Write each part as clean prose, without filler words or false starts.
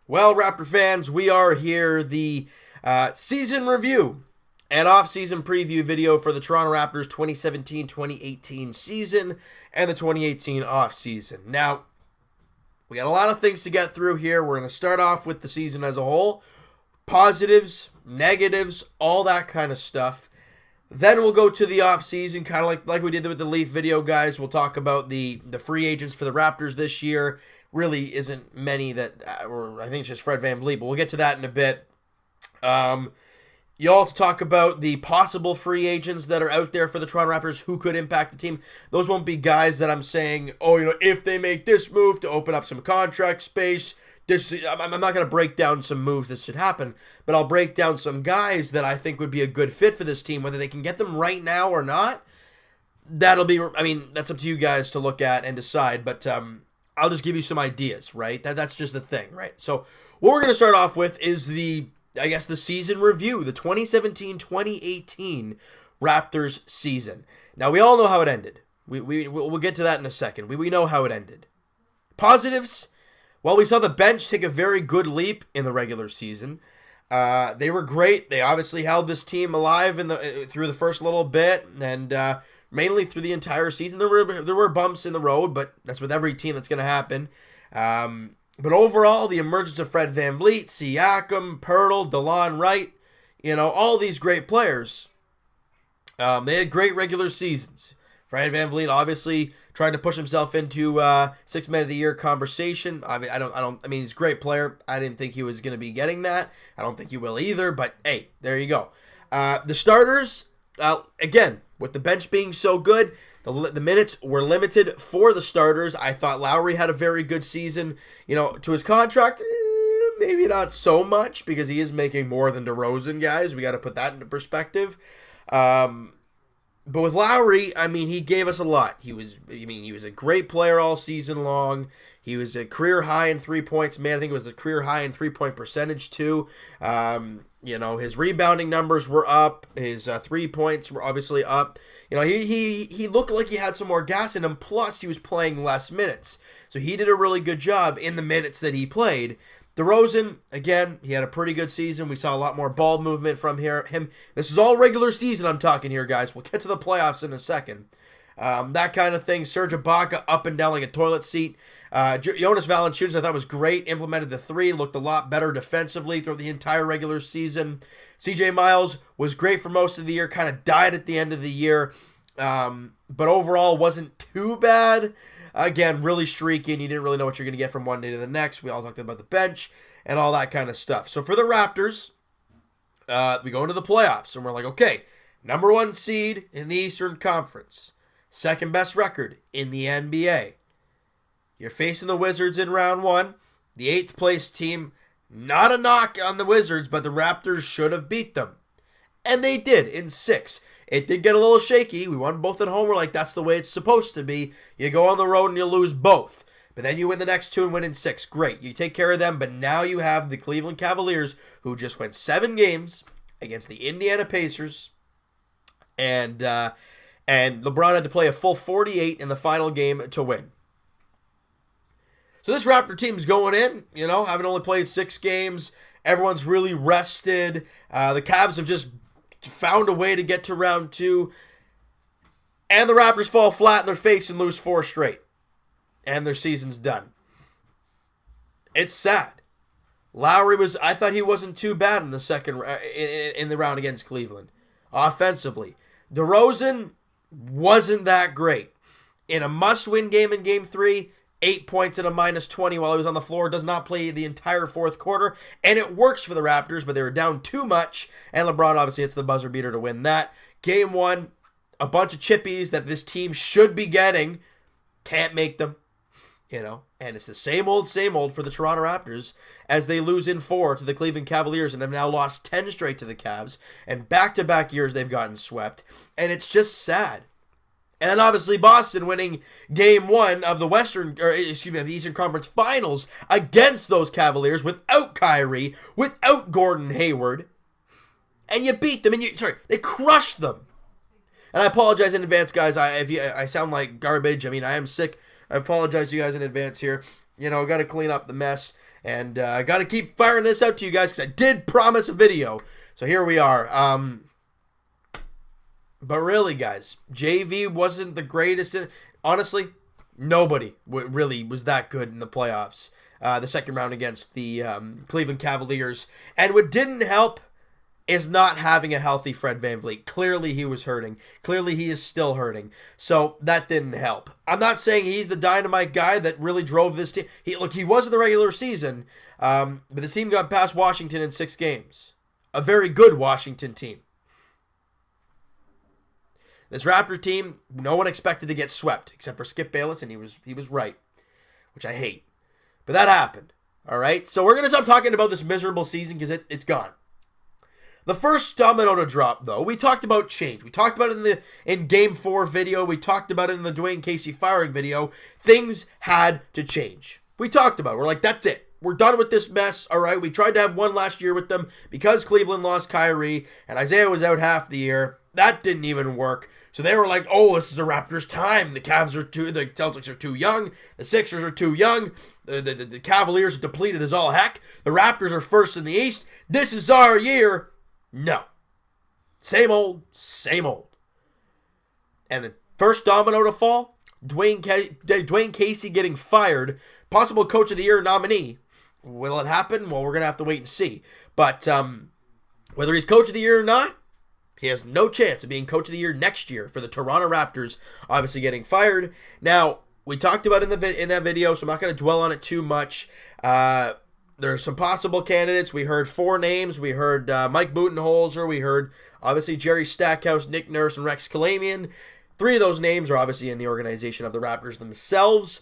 Well, Raptor fans, we are here, the season review and off-season preview video for the Toronto Raptors 2017-2018 season and the 2018 off-season. Now, we got a lot of things to get through here. We're going to start off with the season as a whole, positives, negatives, all that kind of stuff. Then we'll go to the off-season, kind of like we did with the Leaf video, guys. We'll talk about the free agents for the Raptors this year. Really isn't many that, or I think it's just Fred VanVleet, but we'll get to that in a bit. You also talk about the possible free agents that are out there for the Toronto Raptors who could impact the team. Those won't be guys that I'm saying, if they make this move to open up some contract space, I'm not going to break down some moves that should happen, but I'll break down some guys that I think would be a good fit for this team, whether they can get them right now or not. That's up to you guys to look at and decide, but I'll just give you some ideas, right? That's just the thing, right? So what we're going to start off with is the season review, the 2017-2018 Raptors season. Now, we all know how it ended. We'll get to that in a second. We know how it ended. Positives, well, we saw the bench take a very good leap in the regular season. They were great. They obviously held this team alive through the first little bit, and mainly through the entire season. There were bumps in the road, but that's with every team that's going to happen. But overall, the emergence of Fred VanVleet, Siakam, Pirtle, DeLon Wright, all these great players, they had great regular seasons. Fred VanVleet obviously tried to push himself into Sixth Man of the Year conversation. He's a great player. I didn't think he was going to be getting that. I don't think he will either, but hey, there you go. The starters, again, with the bench being so good, the minutes were limited for the starters. I thought Lowry had a very good season. To his contract, maybe not so much because he is making more than DeRozan, guys. We got to put that into perspective. But with Lowry, he gave us a lot. He was a great player all season long. He was a career high in 3 points. Man, I think it was the career high in 3-point percentage too. His rebounding numbers were up. His 3 points were obviously up. He looked like he had some more gas in him. Plus, he was playing less minutes, so he did a really good job in the minutes that he played. DeRozan, again, he had a pretty good season. We saw a lot more ball movement from him. This is all regular season I'm talking here, guys. We'll get to the playoffs in a second. That kind of thing. Serge Ibaka up and down like a toilet seat. Jonas Valanciunas, I thought, was great. Implemented the three. Looked a lot better defensively throughout the entire regular season. CJ Miles was great for most of the year. Kind of died at the end of the year. But overall, wasn't too bad. Again, really streaky, and you didn't really know what you're going to get from one day to the next. We all talked about the bench and all that kind of stuff. So for the Raptors, we go into the playoffs, and we're like, okay, number 1 seed in the Eastern Conference. Second best record in the NBA. You're facing the Wizards in round 1. The 8th place team, not a knock on the Wizards, but the Raptors should have beat them. And they did in 6. It did get a little shaky. We won both at home. We're like, that's the way it's supposed to be. You go on the road and you lose both. But then you win the next 2 and win in 6. Great. You take care of them. But now you have the Cleveland Cavaliers, who just went 7 games against the Indiana Pacers. And LeBron had to play a full 48 in the final game to win. So this Raptor team's going in, having only played 6 games. Everyone's really rested. The Cavs have just found a way to get to round 2. And the Raptors fall flat in their face and lose 4 straight. And their season's done. It's sad. Lowry I thought he wasn't too bad in the second in the round against Cleveland. Offensively. DeRozan wasn't that great. In a must-win game in Game 3, 8 points and a -20 while he was on the floor. Does not play the entire fourth quarter. And it works for the Raptors, but they were down too much. And LeBron obviously hits the buzzer beater to win that. Game 1, a bunch of chippies that this team should be getting. Can't make them. And it's the same old for the Toronto Raptors as they lose in 4 to the Cleveland Cavaliers and have now lost 10 straight to the Cavs. And back-to-back years they've gotten swept. And it's just sad. And then obviously Boston winning Game 1 of the Eastern Conference Finals against those Cavaliers without Kyrie, without Gordon Hayward. And you beat them, they crushed them. And I apologize in advance, guys. If I sound like garbage. I am sick. I apologize to you guys in advance here. got to clean up the mess. And I got to keep firing this out to you guys because I did promise a video. So here we are. But really, guys, JV wasn't the greatest. Honestly, nobody really was that good in the playoffs. The second round against the Cleveland Cavaliers. And what didn't help is not having a healthy Fred VanVleet. Clearly he was hurting. Clearly he is still hurting. So that didn't help. I'm not saying he's the dynamite guy that really drove this team. He was in the regular season, but the team got past Washington in 6 games. A very good Washington team. This Raptor team, no one expected to get swept except for Skip Bayless, and he was right, which I hate. But that happened. All right, so we're gonna stop talking about this miserable season because it's gone. The first domino to drop, though, we talked about change. We talked about it in Game 4 video. We talked about it in the Dwayne Casey firing video. Things had to change. We talked about it. We're like, that's it. We're done with this mess, all right? We tried to have one last year with them because Cleveland lost Kyrie and Isaiah was out half the year. That didn't even work. So they were like, oh, this is the Raptors' time. The Celtics are too young. The Sixers are too young. The Cavaliers are depleted as all heck. The Raptors are first in the East. This is our year. No. Same old, same old. And the first domino to fall, Dwayne Casey getting fired, possible Coach of the Year nominee. Will it happen? Well, we're going to have to wait and see. But whether he's Coach of the Year or not, he has no chance of being Coach of the Year next year for the Toronto Raptors, obviously getting fired. Now, we talked about it in that video, so I'm not going to dwell on it too much. There's some possible candidates. We heard 4 names. We heard Mike Budenholzer. We heard, obviously, Jerry Stackhouse, Nick Nurse, and Rex Kalamian. 3 of those names are obviously in the organization of the Raptors themselves.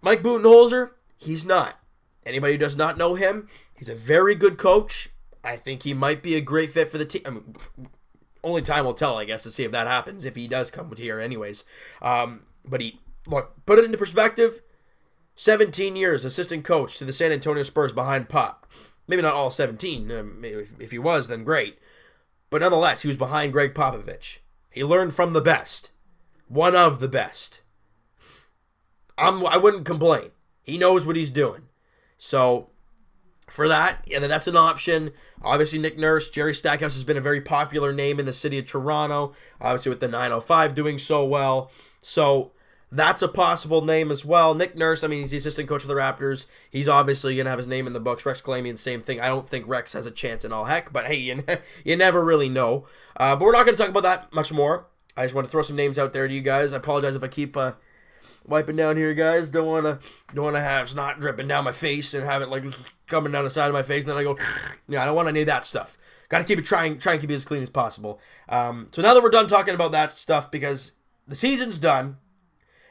Mike Budenholzer, he's not. Anybody who does not know him, he's a very good coach. I think he might be a great fit for the team. I mean, only time will tell, I guess, to see if that happens, if he does come here anyways. But put it into perspective. 17 years assistant coach to the San Antonio Spurs behind Pop. Maybe not all 17. If he was, then great. But nonetheless, he was behind Greg Popovich. He learned from the best. One of the best. I wouldn't complain. He knows what he's doing. So, for that, yeah, that's an option. Obviously, Nick Nurse, Jerry Stackhouse has been a very popular name in the city of Toronto. Obviously, with the 905 doing so well. So, that's a possible name as well. Nick Nurse, I mean, he's the assistant coach of the Raptors. He's obviously going to have his name in the books. Rex Kalamian, same thing. I don't think Rex has a chance in all heck, but hey, you never really know. But we're not going to talk about that much more. I just want to throw some names out there to you guys. I apologize if I keep wiping down here, guys. Don't want to have snot dripping down my face and have it like coming down the side of my face, and then I go, yeah, I don't want any of that stuff. Got to keep it try and keep it as clean as possible. So now that we're done talking about that stuff, because the season's done,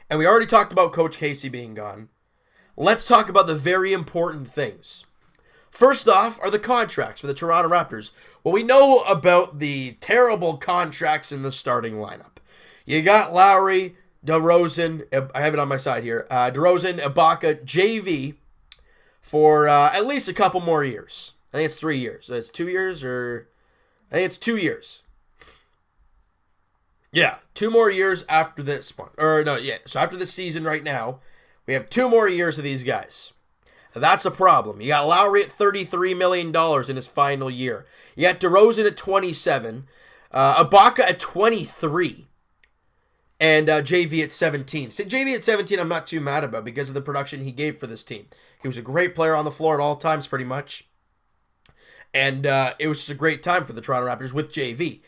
and we already talked about Coach Casey being gone, let's talk about the very important things. First off are the contracts for the Toronto Raptors. Well, we know about the terrible contracts in the starting lineup. You got Lowry, DeRozan, I have it on my side here, DeRozan, Ibaka, JV for at least a couple more years. I think it's 3 years. It's 2 years, or I think it's 2 years. Yeah, 2 more years after this one. So after this season right now, we have 2 more years of these guys. That's a problem. You got Lowry at $33 million in his final year. You got DeRozan at 27, Ibaka at 23, and JV at 17. So JV at 17 I'm not too mad about because of the production he gave for this team. He was a great player on the floor at all times pretty much. And it was just a great time for the Toronto Raptors with JV.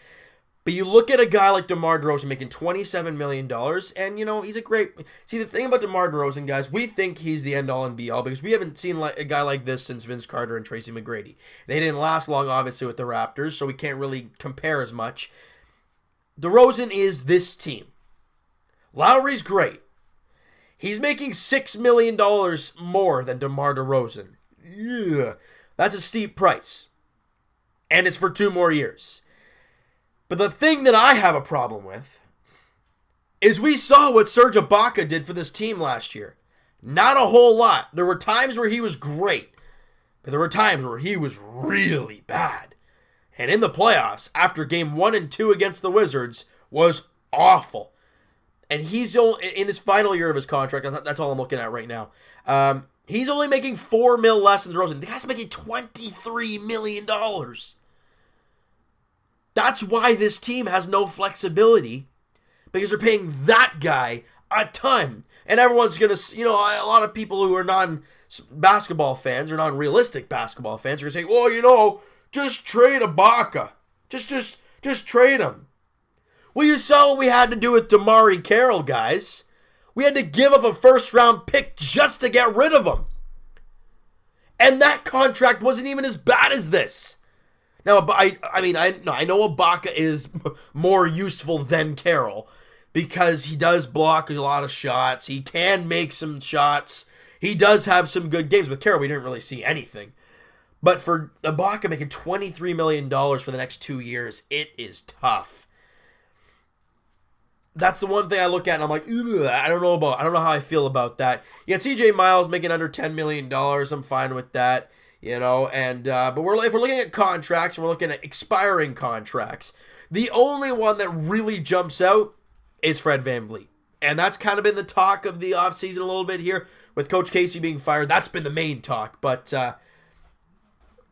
But you look at a guy like DeMar DeRozan making $27 million, and, he's a great... See, the thing about DeMar DeRozan, guys, we think he's the end-all and be-all because we haven't seen a guy like this since Vince Carter and Tracy McGrady. They didn't last long, obviously, with the Raptors, so we can't really compare as much. DeRozan is this team. Lowry's great. He's making $6 million more than DeMar DeRozan. Yeah, that's a steep price. And it's for 2 more years. But the thing that I have a problem with is we saw what Serge Ibaka did for this team last year. Not a whole lot. There were times where he was great, but there were times where he was really bad. And in the playoffs, after game 1 and 2 against the Wizards, was awful. And he's in his final year of his contract. That's all I'm looking at right now. He's only making $4 million less than DeRozan. The guy's making $23 million. That's why this team has no flexibility, because they're paying that guy a ton. And everyone's going to, a lot of people who are non-basketball fans or non-realistic basketball fans are going to say, well, just trade Ibaka. Just trade him. Well, you saw what we had to do with Damari Carroll, guys. We had to give up a first-round pick just to get rid of him. And that contract wasn't even as bad as this. Now, I know Ibaka is more useful than Carroll because he does block a lot of shots. He can make some shots. He does have some good games. With Carroll, we didn't really see anything. But for Ibaka making $23 million for the next 2 years, it is tough. That's the one thing I look at and I'm like, I don't know how I feel about that. You got CJ Miles making under $10 million. I'm fine with that, and but if we're looking at contracts and we're looking at expiring contracts, the only one that really jumps out is Fred VanVleet. And that's kind of been the talk of the offseason a little bit here with Coach Casey being fired. That's been the main talk, but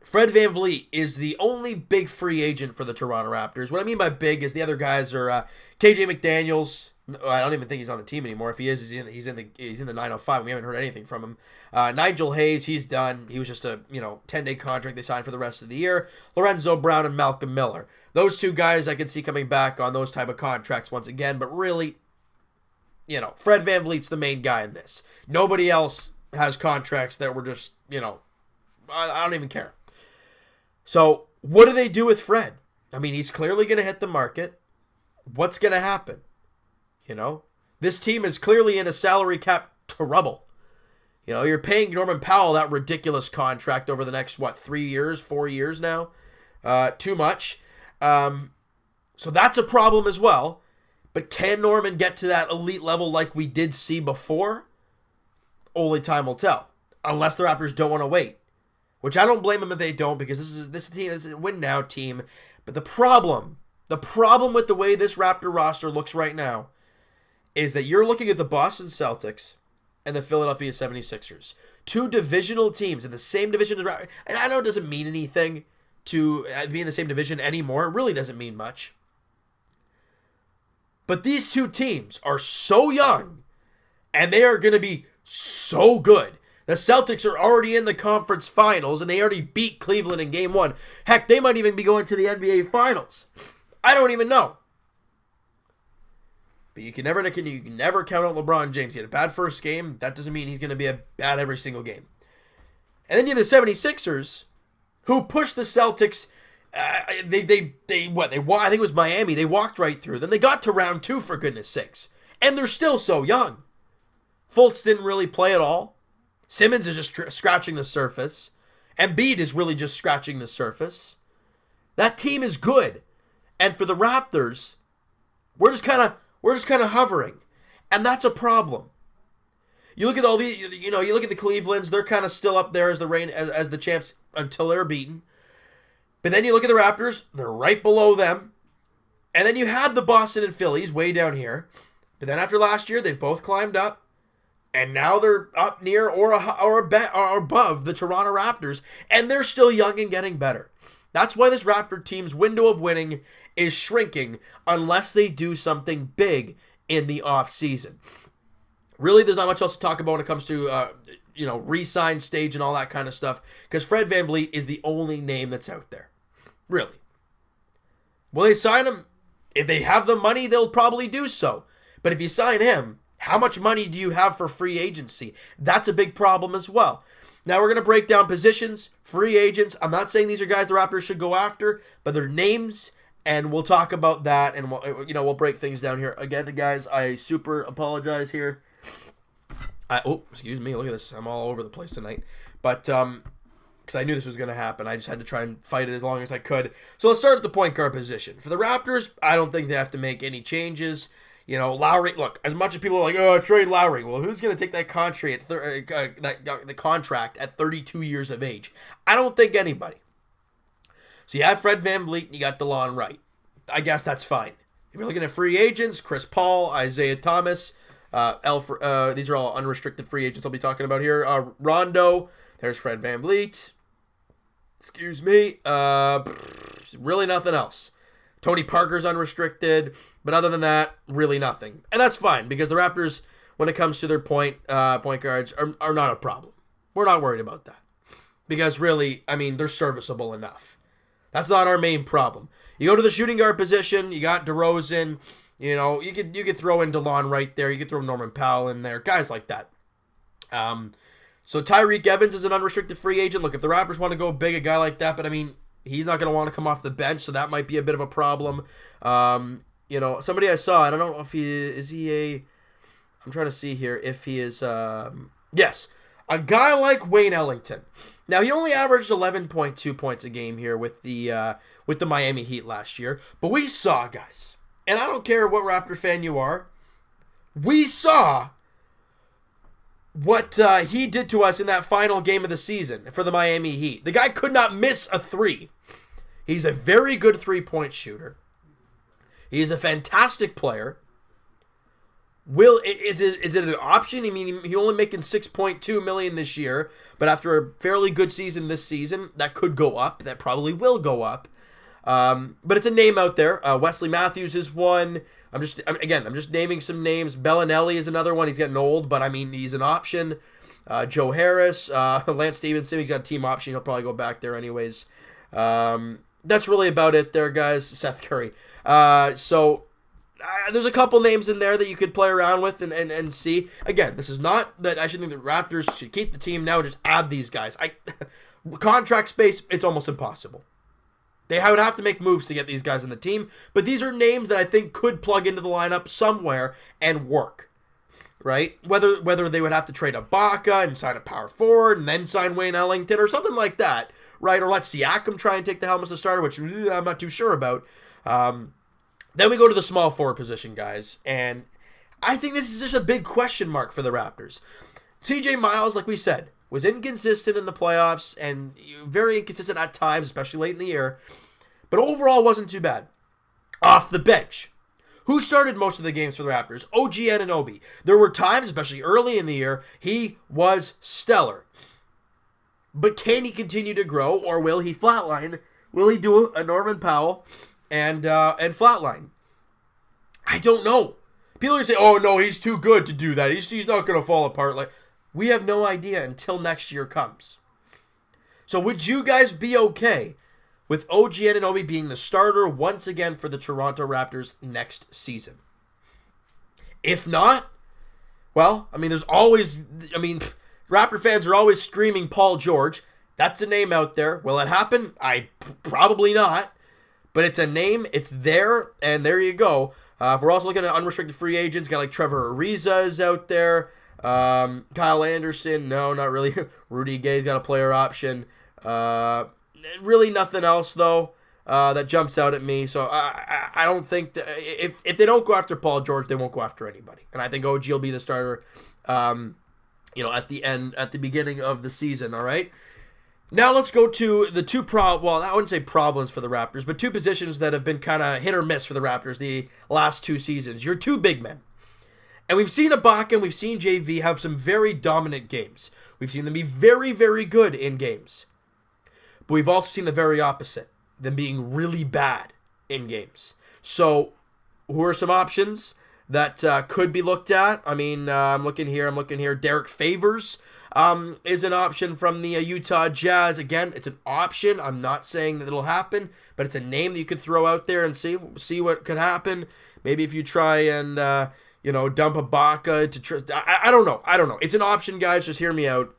Fred VanVleet is the only big free agent for the Toronto Raptors. What I mean by big is the other guys are KJ McDaniels. I don't even think he's on the team anymore. If he is, he's in the 905. We haven't heard anything from him. Nigel Hayes, he's done. He was just a 10-day contract they signed for the rest of the year. Lorenzo Brown and Malcolm Miller. Those two guys I could see coming back on those type of contracts once again. But really, Fred VanVleet's the main guy in this. Nobody else has contracts that were just I don't even care. So, what do they do with Fred? I mean, he's clearly going to hit the market. What's going to happen? This team is clearly in a salary cap trouble. You're paying Norman Powell that ridiculous contract over the next, 3 years, 4 years now? Too much. So that's a problem as well. But can Norman get to that elite level like we did see before? Only time will tell. Unless the Raptors don't want to wait. Which I don't blame them if they don't, because this team is a win-now team. But the problem with the way this Raptor roster looks right now is that you're looking at the Boston Celtics and the Philadelphia 76ers. Two divisional teams in the same division as Raptors. And I know it doesn't mean anything to be in the same division anymore. It really doesn't mean much. But these two teams are so young, and they are going to be so good. The Celtics are already in the conference finals, and they already beat Cleveland in Game 1. Heck, they might even be going to the NBA Finals. I don't even know. But you can never count out LeBron James. He had a bad first game. That doesn't mean he's going to be bad every single game. And then you have the 76ers, who pushed the Celtics. I think it was Miami. They walked right through. Then they got to round 2, for goodness sakes. And they're still so young. Fultz didn't really play at all. Simmons is just scratching the surface. Embiid is really just scratching the surface. That team is good. And for the Raptors, we're just kind of hovering. And that's a problem. You look at you look at the Clevelands, they're kind of still up there as the champs until they're beaten. But then you look at the Raptors, they're right below them. And then you had the Boston and Phillies way down here. But then after last year, they've both climbed up. And now they're up near or above the Toronto Raptors. And they're still young and getting better. That's why this Raptor team's window of winning is shrinking unless they do something big in the offseason. Really, there's not much else to talk about when it comes to, re-sign stage and all that kind of stuff. Because Fred VanVleet is the only name that's out there. Really. Will they sign him? If they have the money, they'll probably do so. But if you sign him, how much money do you have for free agency? That's a big problem as well. Now we're going to break down positions, free agents. I'm not saying these are guys the Raptors should go after, but they're names, and we'll talk about that, and we'll break things down here. Again, guys, I super apologize here. Excuse me, look at this. I'm all over the place tonight. But, because I knew this was going to happen. I just had to try and fight it as long as I could. So let's start at the point guard position. For the Raptors, I don't think they have to make any changes. Lowry, look, as much as people are like, trade Lowry. Well, who's going to take that contract the contract at 32 years of age? I don't think anybody. So you have Fred VanVleet and you got DeLon Wright. I guess that's fine. If you're looking at free agents, Chris Paul, Isaiah Thomas, These are all unrestricted free agents I'll be talking about here. Rondo, there's Fred VanVleet. Excuse me. Really nothing else. Tony Parker's unrestricted, but other than that, really nothing. And that's fine, because the Raptors, when it comes to their point guards, are not a problem. We're not worried about that. Because really, I mean, they're serviceable enough. That's not our main problem. You go to the shooting guard position, you got DeRozan, you know, you could throw in DeLon right there, you could throw Norman Powell in there, guys like that. So Tyreek Evans is an unrestricted free agent. Look, if the Raptors want to go big, a guy like that, but I mean, he's not going to want to come off the bench, so that might be a bit of a problem. You know, somebody I saw, and I don't know if I'm trying to see here if he is, yes, a guy like Wayne Ellington. Now, he only averaged 11.2 points a game here with the Miami Heat last year, but we saw, guys, and I don't care what Raptor fan you are, we saw what he did to us in that final game of the season for the Miami Heat. The guy could not miss a three. He's a very good three-point shooter. He is a fantastic player. Is it an option? I mean, he only making $6.2 million this year, but after a fairly good season this season, that could go up. That probably will go up. But it's a name out there. Wesley Matthews is one. I'm just naming some names. Bellinelli is another one. He's getting old, but I mean, he's an option. Joe Harris, Lance Stevenson, he's got a team option. He'll probably go back there anyways. That's really about it there, guys. Seth Curry. There's a couple names in there that you could play around with and see. Again, this is not that I should think the Raptors should keep the team now and just add these guys. Contract space, it's almost impossible. They would have to make moves to get these guys on the team, but these are names that I think could plug into the lineup somewhere and work, right? Whether they would have to trade Ibaka and sign a power forward and then sign Wayne Ellington or something like that, right? Or let Siakam try and take the helm as a starter, which I'm not too sure about. Then we go to the small forward position, guys, and I think this is just a big question mark for the Raptors. TJ Miles, like we said, was inconsistent in the playoffs and very inconsistent at times, especially late in the year, but overall wasn't too bad. Off the bench, who started most of the games for the Raptors? OG Anunoby. There were times, especially early in the year, he was stellar. But can he continue to grow, or will he flatline? Will he do a Norman Powell and flatline? I don't know. People are going to say, oh, no, he's too good to do that. He's not going to fall apart. Like, we have no idea until next year comes. So would you guys be okay with OG Anunoby being the starter once again for the Toronto Raptors next season? If not, well, I mean, Raptor fans are always screaming Paul George. That's a name out there. Will it happen? Probably not. But it's a name. It's there, and there you go. If we're also looking at unrestricted free agents, guy like Trevor Ariza is out there. Kyle Anderson, no, not really. Rudy Gay's got a player option. Really nothing else, though, that jumps out at me. So I don't think that if they don't go after Paul George, they won't go after anybody. And I think OG will be the starter, at the beginning of the season, all right? Now let's go to the two I wouldn't say problems for the Raptors, but two positions that have been kind of hit or miss for the Raptors the last two seasons. Your two big men. And we've seen Ibaka and we've seen JV have some very dominant games. We've seen them be very, very good in games. But we've also seen the very opposite, them being really bad in games. So, who are some options that could be looked at? I mean, I'm looking here. Derek Favors is an option from the Utah Jazz. Again, it's an option. I'm not saying that it'll happen, but it's a name that you could throw out there and see what could happen. Maybe if you try and dump Ibaka to I don't know. It's an option, guys. Just hear me out.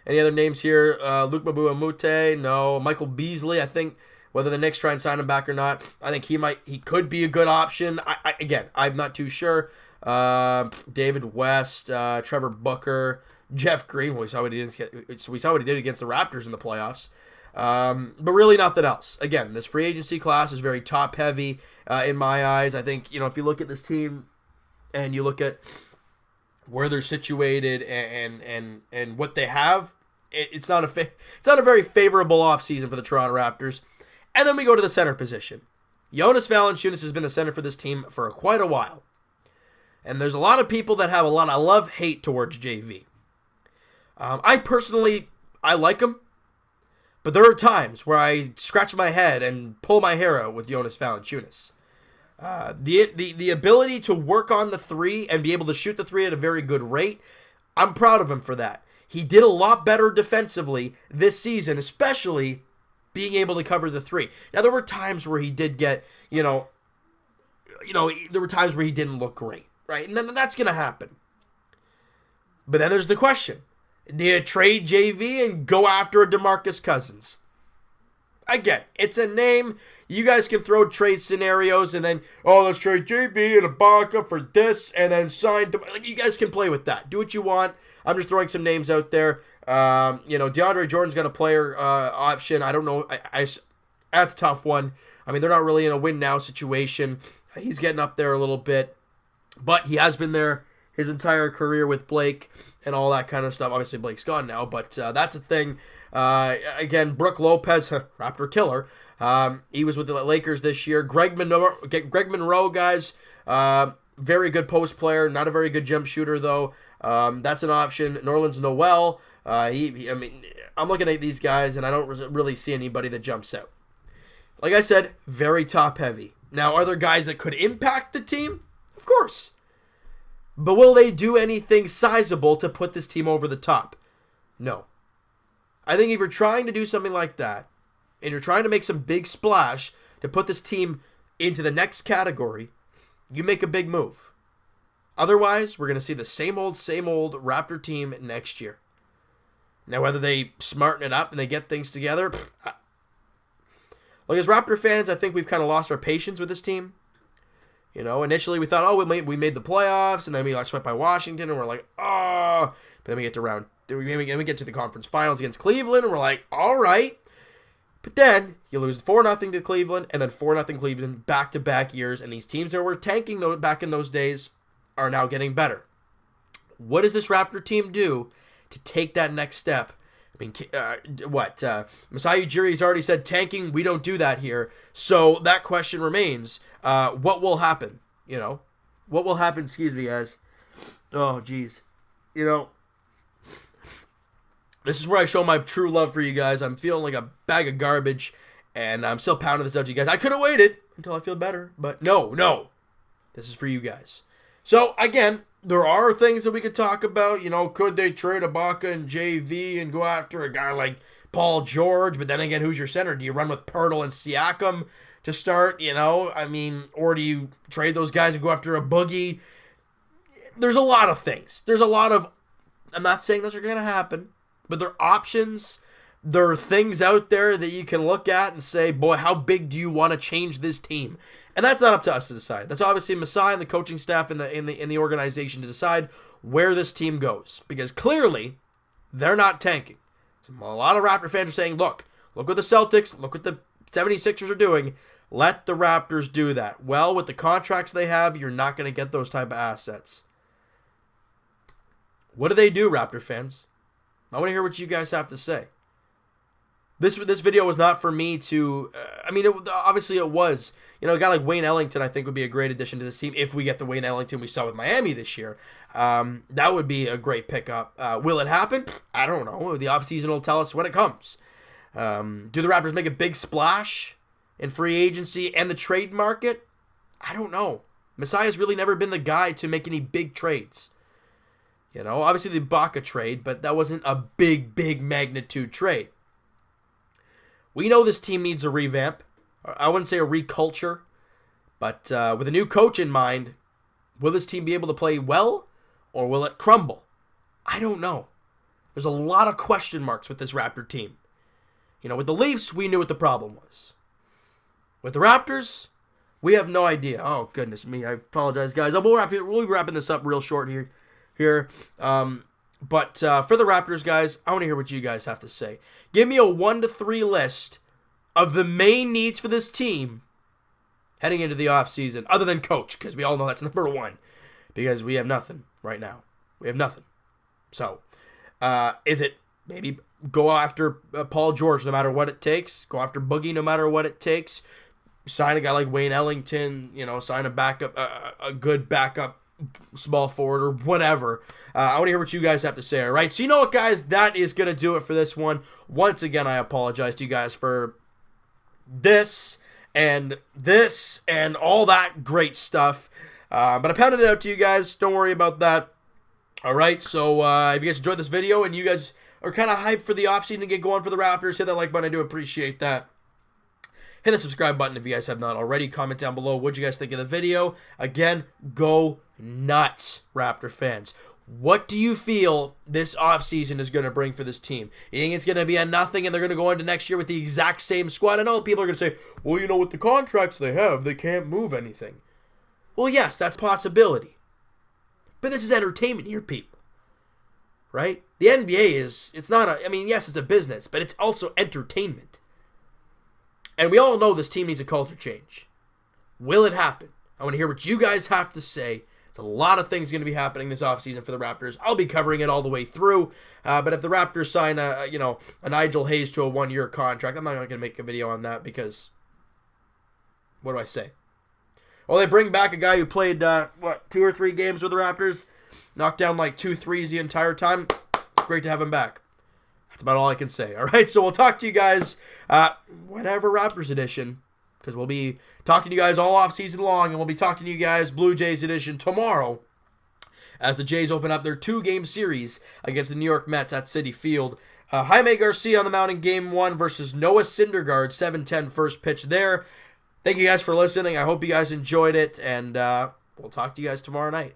Any other names here? Luke Mbah-a-Moute? No. Michael Beasley, I think, whether the Knicks try and sign him back or not, I think he could be a good option. I'm not too sure. David West, Trevor Booker, Jeff Green. We saw what he did against the Raptors in the playoffs. But really nothing else. Again, this free agency class is very top heavy in my eyes. I think, if you look at this team and you look at where they're situated and what they have, it's not a very favorable offseason for the Toronto Raptors. And then we go to the center position. Jonas Valanciunas has been the center for this team for quite a while. And there's a lot of people that have a lot of love-hate towards JV. I personally, I like him. But there are times where I scratch my head and pull my hair out with Jonas Valanciunas. The ability to work on the three and be able to shoot the three at a very good rate, I'm proud of him for that. He did a lot better defensively this season, especially being able to cover the three. Now, there were times where he did get, there were times where he didn't look great, right? And then that's going to happen. But then there's the question. Do you trade JV and go after a DeMarcus Cousins? Again, it's a name. You guys can throw trade scenarios and then, let's trade JV and Ibaka for this and then sign. You guys can play with that. Do what you want. I'm just throwing some names out there. DeAndre Jordan's got a player option. I don't know. That's a tough one. I mean, they're not really in a win-now situation. He's getting up there a little bit. But he has been there his entire career with Blake and all that kind of stuff. Obviously, Blake's gone now, but that's a thing. Again, Brook Lopez, Raptor killer. He was with the Lakers this year. Greg Monroe, guys, very good post player. Not a very good jump shooter, though. That's an option. Nerlens Noel. I'm looking at these guys, and I don't really see anybody that jumps out. Like I said, very top-heavy. Now, are there guys that could impact the team? Of course. But will they do anything sizable to put this team over the top? No. I think if you're trying to do something like that, and you're trying to make some big splash to put this team into the next category, you make a big move. Otherwise, we're going to see the same old Raptor team next year. Now, whether they smarten it up and they get things together, as Raptor fans, I think we've kind of lost our patience with this team. Initially we thought, we made the playoffs, and then we got swept by Washington, and we're like, But then we get to the conference finals against Cleveland, and we're like, all right. But then you lose 4-0 to Cleveland, and then 4-0 Cleveland back-to-back years, and these teams that were tanking back in those days are now getting better. What does this Raptor team do to take that next step? Masai Ujiri's already said tanking, we don't do that here. So that question remains, what will happen? What will happen, excuse me, guys. Oh, geez. This is where I show my true love for you guys. I'm feeling like a bag of garbage, and I'm still pounding this out to you guys. I could have waited until I feel better, but no. This is for you guys. So, again, there are things that we could talk about. Could they trade Ibaka and JV and go after a guy like Paul George? But then again, who's your center? Do you run with Pirtle and Siakam to start? Or do you trade those guys and go after a Boogie? There's a lot of things. I'm not saying those are going to happen, but there are options. There are things out there that you can look at and say, boy, how big do you want to change this team? And that's not up to us to decide. That's obviously Masai and the coaching staff in the organization to decide where this team goes. Because clearly, they're not tanking. A lot of Raptor fans are saying, look what the Celtics, look what the 76ers are doing. Let the Raptors do that. Well, with the contracts they have, you're not going to get those type of assets. What do they do, Raptor fans? I want to hear what you guys have to say. This video was not for me to... obviously it was. A guy like Wayne Ellington, I think, would be a great addition to this team if we get the Wayne Ellington we saw with Miami this year. That would be a great pickup. Will it happen? I don't know. The offseason will tell us when it comes. Do the Raptors make a big splash in free agency and the trade market? I don't know. Masai's really never been the guy to make any big trades. Obviously the Ibaka trade, but that wasn't a big magnitude trade. We know this team needs a revamp. I wouldn't say a reculture, but with a new coach in mind, will this team be able to play well, or will it crumble? I don't know. There's a lot of question marks with this Raptor team. With the Leafs, we knew what the problem was. With the Raptors, we have no idea. Oh, goodness me. I apologize, guys. We'll be wrapping this up real short here. But for the Raptors, guys, I want to hear what you guys have to say. Give me a 1 to 3 list of the main needs for this team heading into the offseason, other than coach, because we all know that's number 1, because we have nothing right now. We have nothing. So, is it maybe go after Paul George no matter what it takes, go after Boogie no matter what it takes, sign a guy like Wayne Ellington, sign a backup, a good backup small forward or whatever. I want to hear what you guys have to say, all right? So you know what, guys? That is going to do it for this one. Once again, I apologize to you guys for this and all that great stuff. But I pounded it out to you guys. Don't worry about that. All right, so if you guys enjoyed this video and you guys are kind of hyped for the offseason to get going for the Raptors, hit that like button. I do appreciate that. Hit the subscribe button if you guys have not already. Comment down below what you guys think of the video. Again, go nuts, Raptor fans. What do you feel this offseason is going to bring for this team? You think it's going to be a nothing and they're going to go into next year with the exact same squad? I know people are going to say, well, you know, with the contracts they have, they can't move anything. Well, yes, that's a possibility. But this is entertainment here, people. Right? The NBA it's not a, I mean, yes, it's a business, but it's also entertainment. And we all know this team needs a culture change. Will it happen? I want to hear what you guys have to say. There's a lot of things going to be happening this offseason for the Raptors. I'll be covering it all the way through. But if the Raptors sign a Nigel Hayes to a 1-year contract, I'm not going to make a video on that because what do I say? Well, they bring back a guy who played, 2 or 3 games with the Raptors, knocked down like 2 threes the entire time. Great to have him back. That's about all I can say. All right, so we'll talk to you guys whenever Raptors edition, because we'll be talking to you guys all off season long, and we'll be talking to you guys Blue Jays edition tomorrow as the Jays open up their 2-game series against the New York Mets at Citi Field. Jaime Garcia on the mound in Game 1 versus Noah Syndergaard, 7-10 first pitch there. Thank you guys for listening. I hope you guys enjoyed it, and we'll talk to you guys tomorrow night.